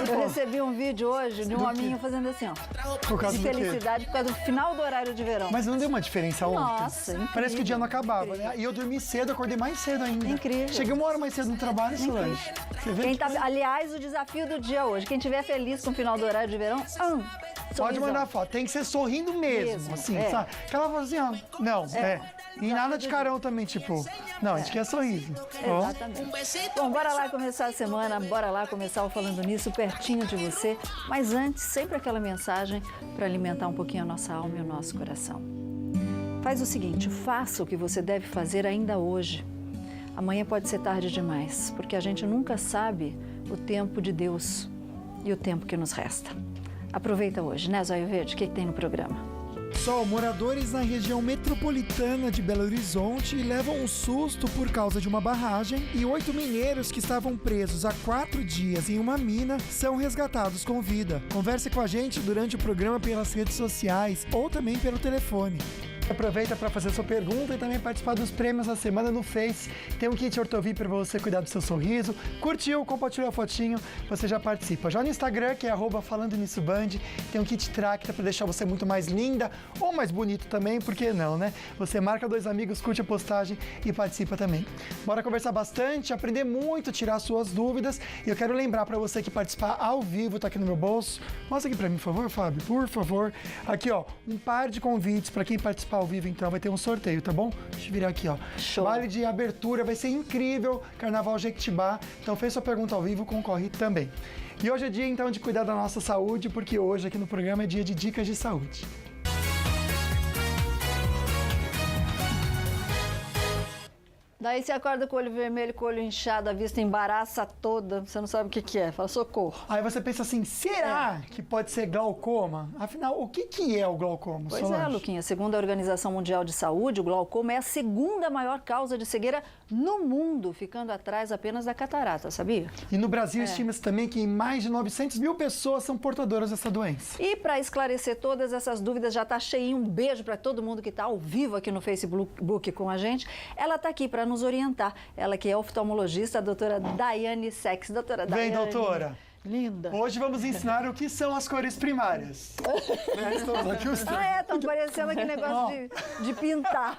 Eu recebi um vídeo hoje de um hominho fazendo assim, ó. Por causa de felicidade, por causa do final do horário de verão. Mas não deu uma diferença ontem? Nossa, incrível. Parece que o dia não acabava, né? E eu dormi cedo, acordei mais cedo ainda. Incrível. Cheguei 1 hora mais cedo no trabalho, Solange. Você vê Aliás, o desafio do dia hoje, quem estiver feliz com o final do horário de verão, pode mandar foto. Tem que ser sorrindo mesmo, assim, sabe? Aquela voz assim, ó. Não, E nada de carão também, tipo... Não, a gente quer sorriso. Exatamente. Bom, bora lá começar a semana, bora lá começar o Falando Nisso pertinho de você. Mas antes, sempre aquela mensagem para alimentar um pouquinho a nossa alma e o nosso coração. Faz o seguinte, faça o que você deve fazer ainda hoje. Amanhã pode ser tarde demais, porque a gente nunca sabe o tempo de Deus e o tempo que nos resta. Aproveita hoje, né, Zóio Verde? O que tem no programa? Pessoal, moradores na região metropolitana de Belo Horizonte levam um susto por causa de uma barragem e 8 mineiros que estavam presos há 4 dias em uma mina são resgatados com vida. Converse com a gente durante o programa pelas redes sociais ou também pelo telefone. Aproveita para fazer sua pergunta e também participar dos prêmios da semana no Face. Tem um kit Ortovi para você cuidar do seu sorriso. Curtiu, compartilhou a fotinho, você já participa. Já no Instagram, que é @FalandoNissoBand, tem um kit Tracta para deixar você muito mais linda ou mais bonito também, por que não, né? Você marca 2 amigos, curte a postagem e participa também. Bora conversar bastante, aprender muito, tirar suas dúvidas. E eu quero lembrar para você que participar ao vivo, tá aqui no meu bolso. Mostra aqui para mim, por favor, Fábio, por favor. Aqui, ó, um par de convites para quem participar ao vivo, então vai ter um sorteio, tá bom? Deixa eu virar aqui, ó. Show. Vale de abertura, vai ser incrível, Carnaval Jequitibá. Então fez sua pergunta ao vivo, concorre também. E hoje é dia, então, de cuidar da nossa saúde, porque hoje aqui no programa é dia de dicas de saúde. Daí você acorda com o olho vermelho, com o olho inchado, a vista embaraça toda, você não sabe o que é, fala socorro. Aí você pensa assim, será que pode ser glaucoma? Afinal, o que é o glaucoma, Pois Solange? é, Luquinha, segundo a Organização Mundial de Saúde, o glaucoma é a segunda maior causa de cegueira no mundo, ficando atrás apenas da catarata, sabia? E no Brasil estima-se também que mais de 900 mil pessoas são portadoras dessa doença. E para esclarecer todas essas dúvidas, já está cheinho, um beijo para todo mundo que está ao vivo aqui no Facebook com a gente. Ela está aqui para nos orientar. Ela que é oftalmologista, a doutora Daiane Sex. Doutora Daiane. Vem, doutora. Linda. Hoje vamos ensinar o que são as cores primárias. Estamos aqui os três. Estão parecendo aquele negócio de pintar.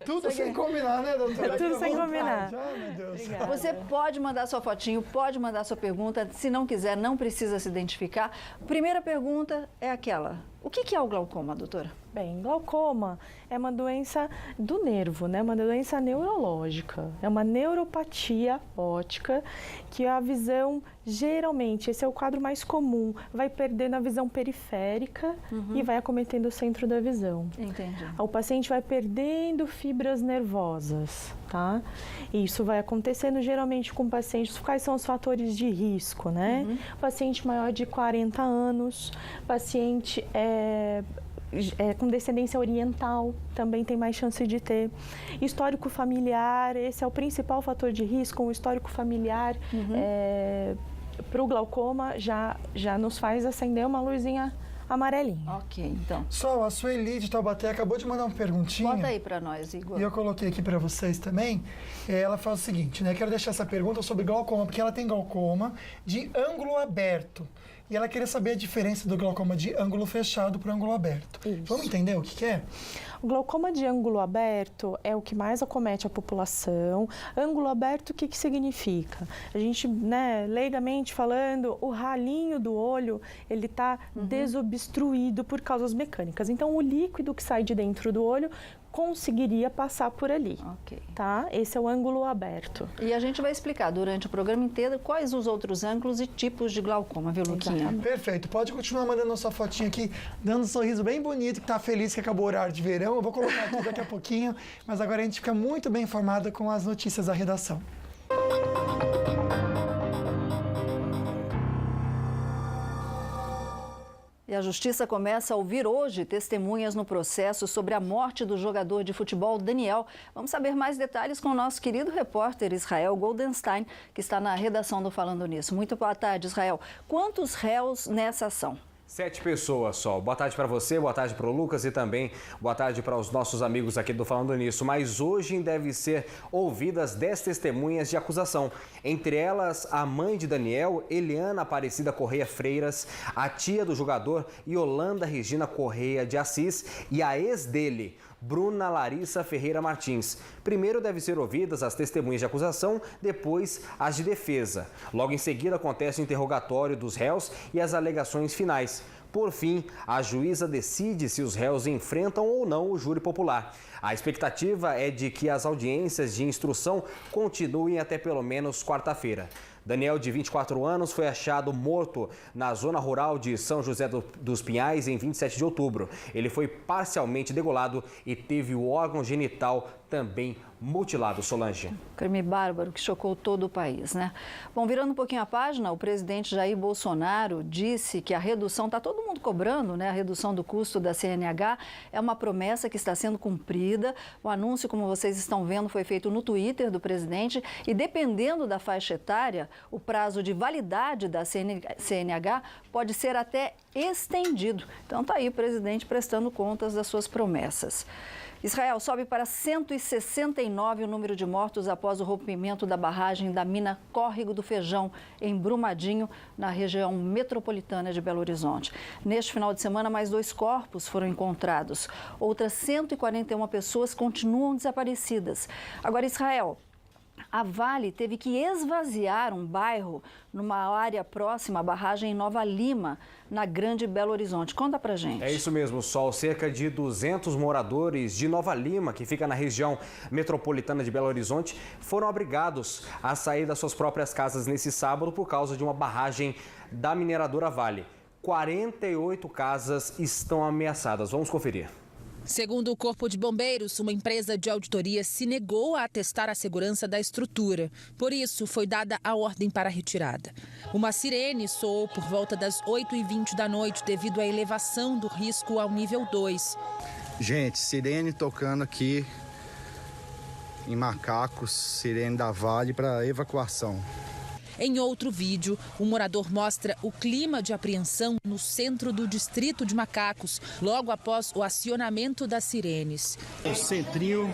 Tudo sem combinar, né, doutora? Tudo sem combinar. Ai, meu Deus. Obrigada. Você pode mandar sua fotinho, pode mandar sua pergunta. Se não quiser, não precisa se identificar. Primeira pergunta é aquela. O que é o glaucoma, doutora? Bem, glaucoma é uma doença do nervo, né? Uma doença neurológica. É uma neuropatia óptica que a visão, geralmente, esse é o quadro mais comum, vai perdendo a visão periférica e vai acometendo o centro da visão. Entendi. O paciente vai perdendo fibras nervosas, tá? E isso vai acontecendo geralmente com pacientes. Quais são os fatores de risco, né? Paciente maior de 40 anos, paciente com descendência oriental, também tem mais chance de ter. Histórico familiar, esse é o principal fator de risco. O histórico familiar para o glaucoma já nos faz acender uma luzinha amarelinha. Ok, então. Só, a Sueli de Taubaté acabou de mandar uma perguntinha. Bota aí para nós, Igor. E eu coloquei aqui para vocês também. Ela fala o seguinte, né? Quero deixar essa pergunta sobre glaucoma, porque ela tem glaucoma de ângulo aberto. E ela queria saber a diferença do glaucoma de ângulo fechado para ângulo aberto. Isso. Vamos entender o que é? O glaucoma de ângulo aberto é o que mais acomete a população. Ângulo aberto, o que significa? A gente, né, leigamente falando, o ralinho do olho, ele está desobstruído por causas mecânicas. Então, o líquido que sai de dentro do olho conseguiria passar por ali, tá? Esse é o ângulo aberto. E a gente vai explicar durante o programa inteiro quais os outros ângulos e tipos de glaucoma, viu, Luquinha? Perfeito. Pode continuar mandando a sua fotinha aqui, dando um sorriso bem bonito, que tá feliz que acabou o horário de verão. Eu vou colocar aqui daqui a pouquinho, mas agora a gente fica muito bem informada com as notícias da redação. E a Justiça começa a ouvir hoje testemunhas no processo sobre a morte do jogador de futebol Daniel. Vamos saber mais detalhes com o nosso querido repórter Israel Goldenstein, que está na redação do Falando Nisso. Muito boa tarde, Israel. Quantos réus nessa ação? 7 pessoas só. Boa tarde para você, boa tarde para o Lucas e também boa tarde para os nossos amigos aqui do Falando Nisso. Mas hoje devem ser ouvidas 10 testemunhas de acusação. Entre elas, a mãe de Daniel, Eliana Aparecida Correia Freiras, a tia do jogador, Yolanda Regina Correia de Assis e a ex dele, Bruna Larissa Ferreira Martins. Primeiro devem ser ouvidas as testemunhas de acusação, depois as de defesa. Logo em seguida acontece o interrogatório dos réus e as alegações finais. Por fim, a juíza decide se os réus enfrentam ou não o júri popular. A expectativa é de que as audiências de instrução continuem até pelo menos quarta-feira. Daniel, de 24 anos, foi achado morto na zona rural de São José dos Pinhais em 27 de outubro. Ele foi parcialmente degolado e teve o órgão genital também mutilado, Solange. Crime bárbaro que chocou todo o país, né? Bom, virando um pouquinho a página, o presidente Jair Bolsonaro disse que a redução, está todo mundo cobrando, né? A redução do custo da CNH é uma promessa que está sendo cumprida. O anúncio, como vocês estão vendo, foi feito no Twitter do presidente e, dependendo da faixa etária, o prazo de validade da CNH pode ser até estendido. Então, está aí o presidente prestando contas das suas promessas. Israel sobe para 169 o número de mortos após o rompimento da barragem da mina Córrego do Feijão, em Brumadinho, na região metropolitana de Belo Horizonte. Neste final de semana, mais 2 corpos foram encontrados. Outras 141 pessoas continuam desaparecidas. Agora, Israel, a Vale teve que esvaziar um bairro numa área próxima à barragem em Nova Lima, na Grande Belo Horizonte. Conta pra gente. É isso mesmo, Sol. Cerca de 200 moradores de Nova Lima, que fica na região metropolitana de Belo Horizonte, foram obrigados a sair das suas próprias casas nesse sábado por causa de uma barragem da mineradora Vale. 48 casas estão ameaçadas. Vamos conferir. Segundo o Corpo de Bombeiros, uma empresa de auditoria se negou a atestar a segurança da estrutura. Por isso, foi dada a ordem para a retirada. Uma sirene soou por volta das 8h20 da noite devido à elevação do risco ao nível 2. Gente, sirene tocando aqui em Macacos, sirene da Vale para evacuação. Em outro vídeo, o morador mostra o clima de apreensão no centro do distrito de Macacos, logo após o acionamento das sirenes. O centrinho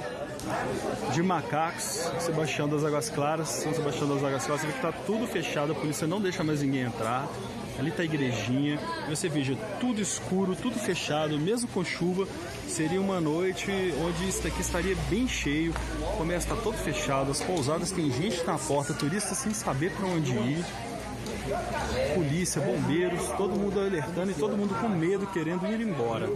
de Macacos, Sebastião das Águas Claras, São Sebastião das Águas Claras, você vê que está tudo fechado, a polícia não deixa mais ninguém entrar. Ali está a igrejinha, você veja tudo escuro, tudo fechado, mesmo com chuva, seria uma noite onde isso daqui estaria bem cheio, o comércio está todo fechado, as pousadas tem gente na porta, turistas sem saber para onde ir, polícia, bombeiros, todo mundo alertando e todo mundo com medo, querendo ir embora.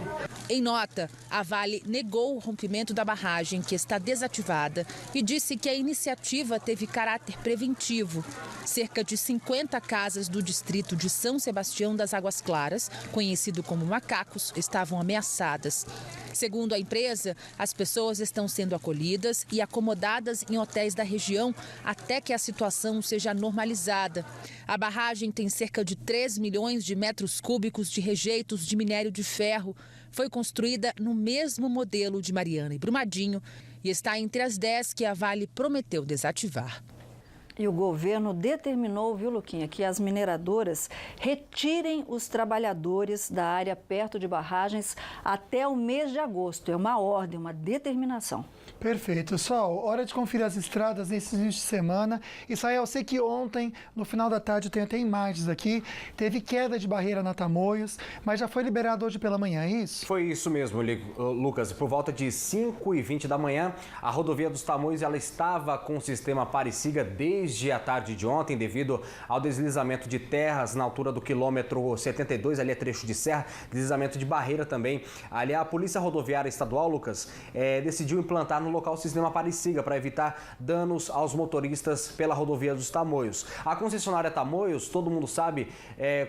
Em nota, a Vale negou o rompimento da barragem, que está desativada, e disse que a iniciativa teve caráter preventivo. Cerca de 50 casas do distrito de São Sebastião das Águas Claras, conhecido como Macacos, estavam ameaçadas. Segundo a empresa, as pessoas estão sendo acolhidas e acomodadas em hotéis da região até que a situação seja normalizada. A barragem tem cerca de 3 milhões de metros cúbicos de rejeitos de minério de ferro. Foi construída no mesmo modelo de Mariana e Brumadinho e está entre as 10 que a Vale prometeu desativar. E o governo determinou, viu, Luquinha, que as mineradoras retirem os trabalhadores da área perto de barragens até o mês de agosto. É uma ordem, uma determinação. Perfeito. Sol, hora de conferir as estradas nesse início de semana. Israel, eu sei que ontem, no final da tarde, eu tenho até imagens aqui, teve queda de barreira na Tamoios, mas já foi liberado hoje pela manhã, é isso? Foi isso mesmo, Lucas. Por volta de 5h20 da manhã, a rodovia dos Tamoios ela estava com o sistema Aparecida desde a tarde de ontem, devido ao deslizamento de terras na altura do quilômetro 72, ali é trecho de serra, deslizamento de barreira também. Ali a Polícia Rodoviária Estadual, Lucas, decidiu implantar no local o sistema Aparecida para evitar danos aos motoristas pela rodovia dos Tamoios. A concessionária Tamoios, todo mundo sabe,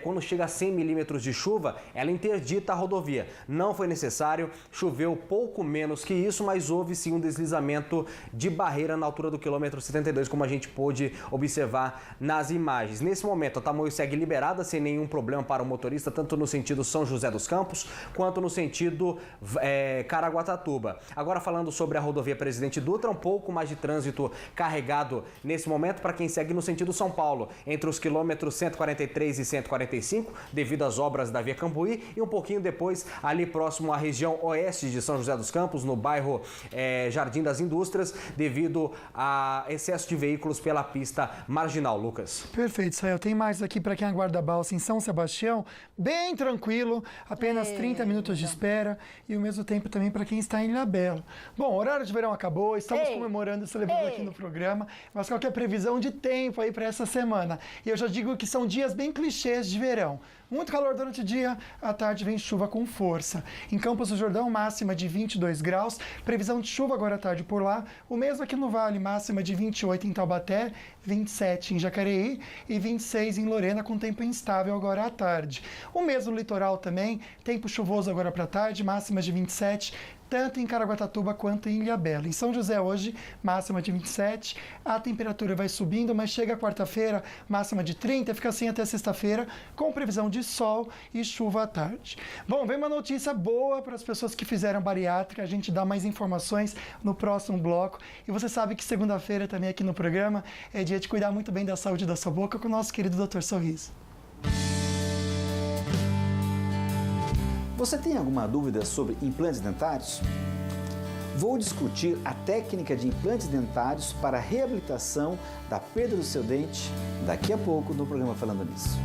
quando chega a 100 milímetros de chuva, ela interdita a rodovia. Não foi necessário, choveu pouco menos que isso, mas houve sim um deslizamento de barreira na altura do quilômetro 72, como a gente pôde pode observar nas imagens. Nesse momento, a Tamoio segue liberada sem nenhum problema para o motorista, tanto no sentido São José dos Campos, quanto no sentido Caraguatatuba. Agora falando sobre a rodovia Presidente Dutra, um pouco mais de trânsito carregado nesse momento para quem segue no sentido São Paulo, entre os quilômetros 143 e 145, devido às obras da Via Cambuí, e um pouquinho depois, ali próximo à região oeste de São José dos Campos, no bairro Jardim das Indústrias, devido a excesso de veículos pela pista marginal. Lucas. Perfeito, Israel. Tem mais aqui para quem aguarda a balsa em São Sebastião, bem tranquilo, apenas 30 minutos de espera, e o mesmo tempo também para quem está em Ilhabela. Bom, o horário de verão acabou, estamos comemorando e celebrando aqui no programa, mas qual que é a previsão de tempo aí para essa semana? E eu já digo que são dias bem clichês de verão. Muito calor durante o dia, à tarde vem chuva com força. Em Campos do Jordão, máxima de 22 graus, previsão de chuva agora à tarde por lá, o mesmo aqui no Vale, máxima de 28 em Taubaté, 27 em Jacareí e 26 em Lorena, com tempo instável agora à tarde. O mesmo no litoral também, tempo chuvoso agora para a tarde, máxima de 27, tanto em Caraguatatuba quanto em Ilhabela. Em São José hoje, máxima de 27, a temperatura vai subindo, mas chega a quarta-feira, máxima de 30, fica assim até sexta-feira, com previsão de sol e chuva à tarde. Bom, vem uma notícia boa para as pessoas que fizeram bariátrica, a gente dá mais informações no próximo bloco, e você sabe que segunda-feira também aqui no programa é dia de cuidar muito bem da saúde da sua boca com o nosso querido Dr. Sorriso. Você tem alguma dúvida sobre implantes dentários? Vou discutir a técnica de implantes dentários para a reabilitação da perda do seu dente daqui a pouco no programa Falando Nisso.